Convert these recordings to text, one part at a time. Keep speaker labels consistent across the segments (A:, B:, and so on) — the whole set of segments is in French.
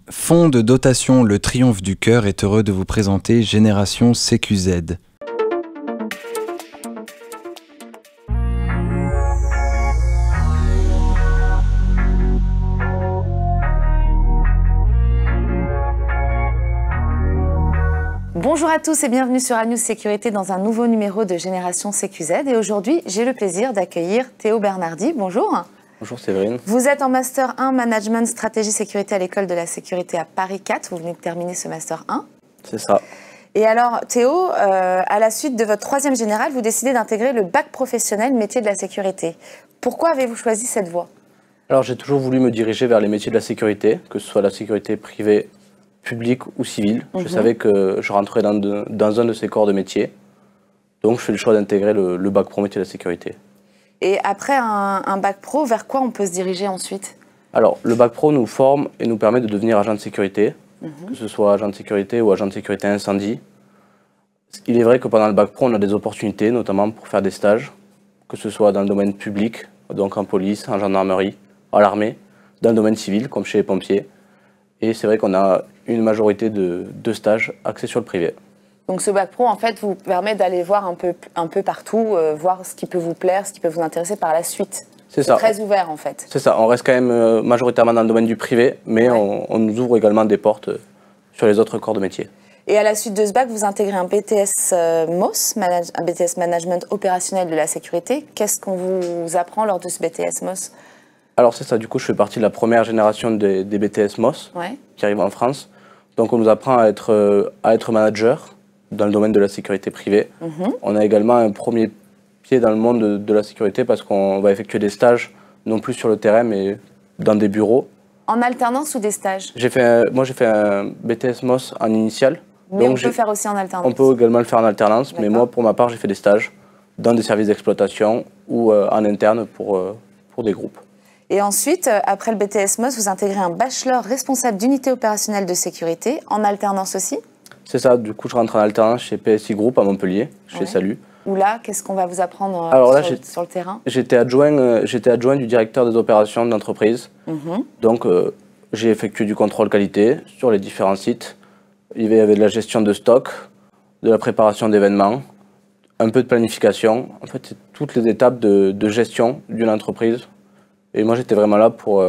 A: Fonds de dotation Le Triomphe du Cœur est heureux de vous présenter Génération CQZ.
B: Bonjour à tous et bienvenue sur A-News Sécurité dans un nouveau numéro de Génération CQZ. Et aujourd'hui, j'ai le plaisir d'accueillir Théo Bernardi. Bonjour.
C: Bonjour Séverine.
B: Vous êtes en Master 1 Management Stratégie Sécurité à l'École de la Sécurité à Paris 4. Vous venez de terminer ce Master 1.
C: C'est ça.
B: Et alors Théo, à la suite de votre troisième générale, vous décidez d'intégrer le bac professionnel métier de la sécurité. Pourquoi avez-vous choisi cette voie?
C: Alors j'ai toujours voulu me diriger vers les métiers de la sécurité, que ce soit la sécurité privée, publique ou civile. Je savais que je rentrais dans un de ces corps de métier. Donc je fais le choix d'intégrer le bac pro métier de la sécurité.
B: Et après un bac pro, vers quoi on peut se diriger ensuite?
C: Alors le bac pro nous forme et nous permet de devenir agent de sécurité, que ce soit agent de sécurité ou agent de sécurité incendie. Il est vrai que pendant le bac pro, on a des opportunités, notamment pour faire des stages, que ce soit dans le domaine public, donc en police, en gendarmerie, à l'armée, dans le domaine civil, comme chez les pompiers. Et c'est vrai qu'on a une majorité de stages axés sur le privé.
B: Donc ce bac pro, en fait, vous permet d'aller voir un peu partout, voir ce qui peut vous plaire, ce qui peut vous intéresser par la suite.
C: C'est ça.
B: Très ouvert, en fait.
C: C'est ça. On reste quand même majoritairement dans le domaine du privé, mais on nous ouvre également des portes sur les autres corps de métier. Et
B: à la suite de ce bac, vous intégrez un BTS MOS, un BTS Management Opérationnel de la Sécurité. Qu'est-ce qu'on vous apprend lors de ce BTS MOS?
C: Alors c'est ça, du coup je fais partie de la première génération des BTS MOS qui arrivent en France. Donc on nous apprend à être manager dans le domaine de la sécurité privée. On a également un premier pied dans le monde de la sécurité parce qu'on va effectuer des stages, non plus sur le terrain, mais dans des bureaux.
B: En alternance ou des stages?
C: Moi j'ai fait un BTS MOS en initial.
B: Mais
C: donc
B: on peut faire aussi en alternance?
C: On peut également le faire en alternance, mais moi pour ma part j'ai fait des stages dans des services d'exploitation ou en interne pour des groupes.
B: Et ensuite, après le BTS MOS, vous intégrez un bachelor responsable d'unité opérationnelle de sécurité, en alternance aussi?
C: C'est ça, du coup je rentre en alternance chez PSI Group à Montpellier, chez Salut.
B: Où là, qu'est-ce qu'on va vous apprendre sur le terrain?
C: J'étais adjoint du directeur des opérations de l'entreprise. Donc j'ai effectué du contrôle qualité sur les différents sites. Il y avait de la gestion de stock, de la préparation d'événements, un peu de planification. En fait, c'est toutes les étapes de gestion d'une entreprise. Et moi, j'étais vraiment là pour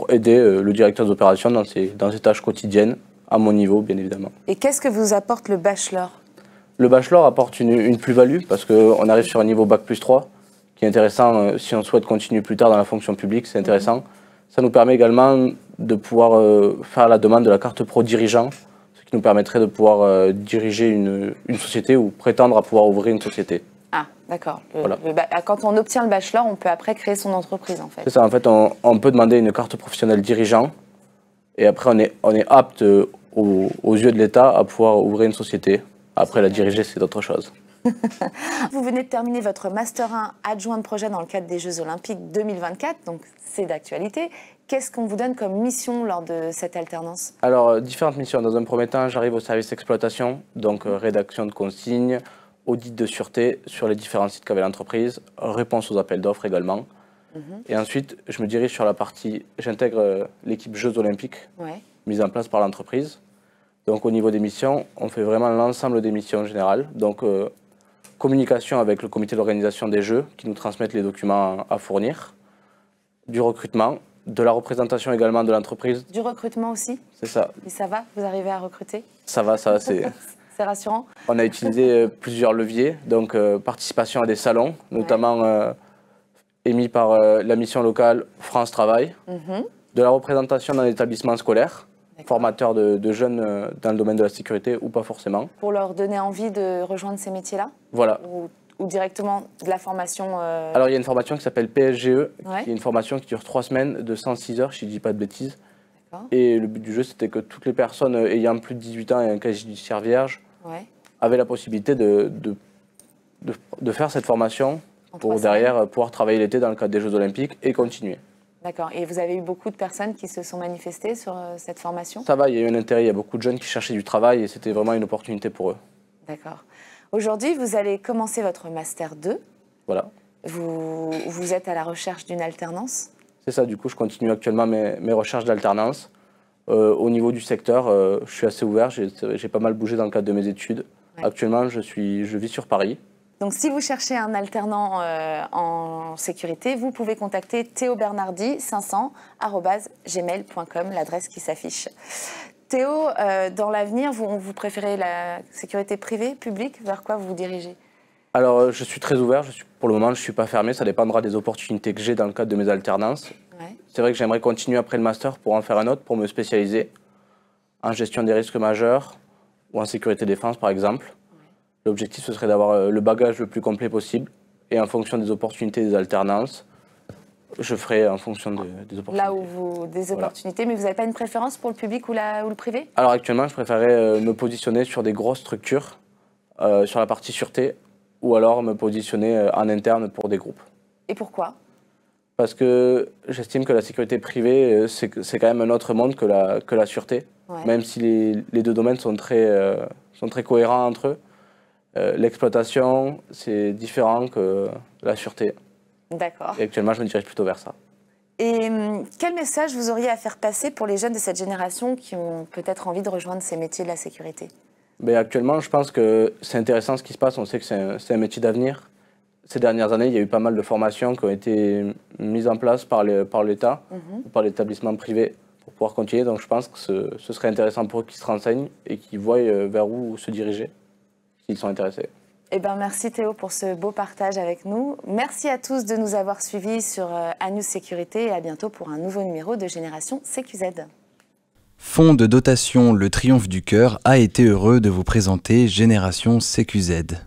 C: aider le directeur des opérations dans ses tâches quotidiennes, à mon niveau, bien évidemment.
B: Et qu'est-ce que vous apporte le bachelor? Le
C: bachelor apporte une plus-value parce qu'on arrive sur un niveau Bac plus 3, qui est intéressant si on souhaite continuer plus tard dans la fonction publique, c'est intéressant. Ça nous permet également de pouvoir faire la demande de la carte pro dirigeant, ce qui nous permettrait de pouvoir diriger une société ou prétendre à pouvoir ouvrir une société.
B: Ah, d'accord.
C: Voilà.
B: Quand on obtient le bachelor, on peut après créer son entreprise, en fait.
C: C'est ça, en fait, on peut demander une carte professionnelle dirigeant, et après on est apte aux yeux de l'État à pouvoir ouvrir une société. Après, la diriger, c'est autre chose.
B: Vous venez de terminer votre Master 1 adjoint de projet dans le cadre des Jeux Olympiques 2024, donc c'est d'actualité. Qu'est-ce qu'on vous donne comme mission lors de cette alternance? Alors,
C: différentes missions. Dans un premier temps, j'arrive au service exploitation, donc rédaction de consignes, audit de sûreté sur les différents sites qu'avait l'entreprise, réponse aux appels d'offres également. Et ensuite, je me dirige sur la partie, j'intègre l'équipe Jeux Olympiques mise en place par l'entreprise. Donc au niveau des missions, on fait vraiment l'ensemble des missions générales. Donc communication avec le comité d'organisation des Jeux qui nous transmettent les documents à fournir, du recrutement, de la représentation également de l'entreprise.
B: Du recrutement aussi? C'est ça. Et ça va? Vous arrivez à recruter?
C: Ça va, c'est...
B: C'est rassurant.
C: On a utilisé plusieurs leviers, donc participation à des salons, notamment émis par la mission locale France Travail, de la représentation dans l'établissement scolaire, formateur de jeunes dans le domaine de la sécurité ou pas forcément.
B: Pour leur donner envie de rejoindre ces métiers-là?
C: Voilà.
B: Ou directement de la formation
C: Alors il y a une formation qui s'appelle PSGE, qui est une formation qui dure 3 semaines de 106 heures, si je ne dis pas de bêtises. Et le but du jeu, c'était que toutes les personnes ayant plus de 18 ans et un casier judiciaire vierge avaient la possibilité de faire cette formation pour derrière pouvoir travailler l'été dans le cadre des Jeux Olympiques et continuer.
B: D'accord. Et vous avez eu beaucoup de personnes qui se sont manifestées sur cette formation?
C: Ça va, il y a eu un intérêt. Il y a beaucoup de jeunes qui cherchaient du travail et c'était vraiment une opportunité pour eux.
B: D'accord. Aujourd'hui, vous allez commencer votre Master 2.
C: Voilà.
B: Vous êtes à la recherche d'une alternance?
C: C'est ça, du coup, je continue actuellement mes recherches d'alternance Au niveau du secteur, je suis assez ouvert, j'ai pas mal bougé dans le cadre de mes études. Ouais. Actuellement, je vis sur Paris.
B: Donc si vous cherchez un alternant en sécurité, vous pouvez contacter Théo Bernardi 500@gmail.com, l'adresse qui s'affiche. Théo, dans l'avenir, vous préférez la sécurité privée, publique? Vers quoi vous vous dirigez?
C: Alors, je suis très ouvert. Pour le moment, je ne suis pas fermé. Ça dépendra des opportunités que j'ai dans le cadre de mes alternances. Ouais. C'est vrai que j'aimerais continuer après le master pour en faire un autre, pour me spécialiser en gestion des risques majeurs ou en sécurité défense, par exemple. Ouais. L'objectif, ce serait d'avoir le bagage le plus complet possible. Et en fonction des opportunités des alternances, je ferai en fonction des opportunités.
B: Là où des opportunités, voilà. Mais vous n'avez pas une préférence pour le public ou le privé?
C: Alors actuellement, je préférerais me positionner sur des grosses structures, sur la partie sûreté, ou alors me positionner en interne pour des groupes.
B: Et pourquoi?
C: Parce que j'estime que la sécurité privée, c'est quand même un autre monde que la sûreté. Ouais. Même si les deux domaines sont très cohérents entre eux. L'exploitation, c'est différent que la sûreté.
B: D'accord.
C: Et actuellement, je me dirige plutôt vers ça.
B: Et quel message vous auriez à faire passer pour les jeunes de cette génération qui ont peut-être envie de rejoindre ces métiers de la sécurité?
C: Mais actuellement, je pense que c'est intéressant ce qui se passe. On sait que c'est un métier d'avenir. Ces dernières années, il y a eu pas mal de formations qui ont été mises en place par l'État, par l'établissement privé, pour pouvoir continuer. Donc je pense que ce serait intéressant pour eux qu'ils se renseignent et qu'ils voient vers où se diriger, s'ils sont intéressés.
B: Eh ben, merci Théo pour ce beau partage avec nous. Merci à tous de nous avoir suivis sur Anews Sécurité et à bientôt pour un nouveau numéro de Génération CQZ.
A: Fonds de dotation Le Triomphe du Cœur a été heureux de vous présenter Génération CQZ.